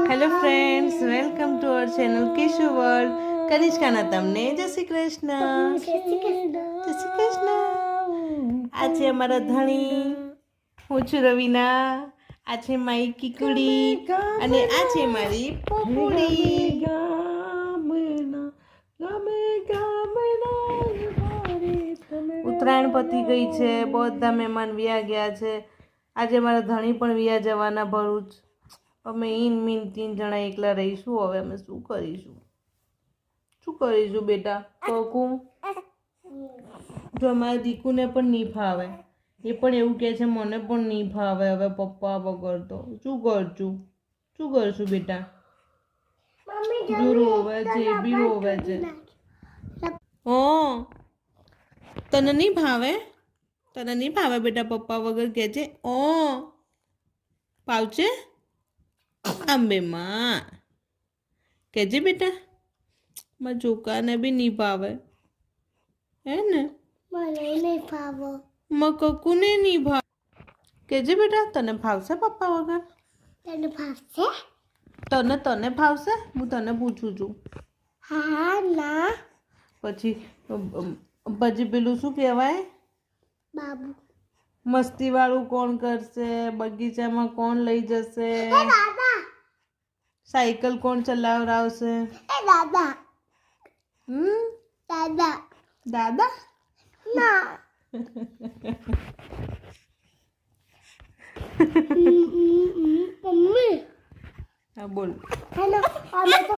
Hello friends, welcome to our channel Kishu world. કનિષ્કાના તમને જય શ્રી કૃષ્ણ. જય શ્રી કૃષ્ણ. આ છે અમારા ધણી, હું છું રવીના. આ છે મારી કીકુડી અને આ છે મારી પોપુડી. ઉત્તરાયણ પતી ગઈ છે, બધા મહેમાન વ્યા ગયા છે. આજે મારા ધણી પણ વ્યા જવાના ભરૂચ. અમે મીન 3 જણા એકલા રહીશું. હવે અમે શું કરીશું બેટા? કોકું જો અમારા દીકુને પણ નહીં ફાવે, એ પણ એવું કહે છે મને પણ નહીં ફાવે હવે પપ્પા વગર. તો શું કરશું બેટા? રોવે છે. ઓ તને નહીં ભાવે બેટા પપ્પા વગર કહે છે? ઓ પાવશે અંબે માં કહેજે બેટા. મારા છોકરાને બી નહીં ભાવે હે ને? મને નહીં ભાવો. મારા કકુને નહીં ભાવે. કહેજે બેટા તને ભાવશે પપ્પા વગર? તને ભાવશે? તને ભાવશે? હું તને પૂછું છું. હા ના. પછી પેલું શું કહેવાય, બાબુ મસ્તી વાળું કોણ કરશે? બગીચામાં કોણ લઈ જશે? દાદા. સાયકલ કોણ ચલાવરાવશે? દાદા. દાદા ના. મમ્મી હા બોલ. હેલો અમે તો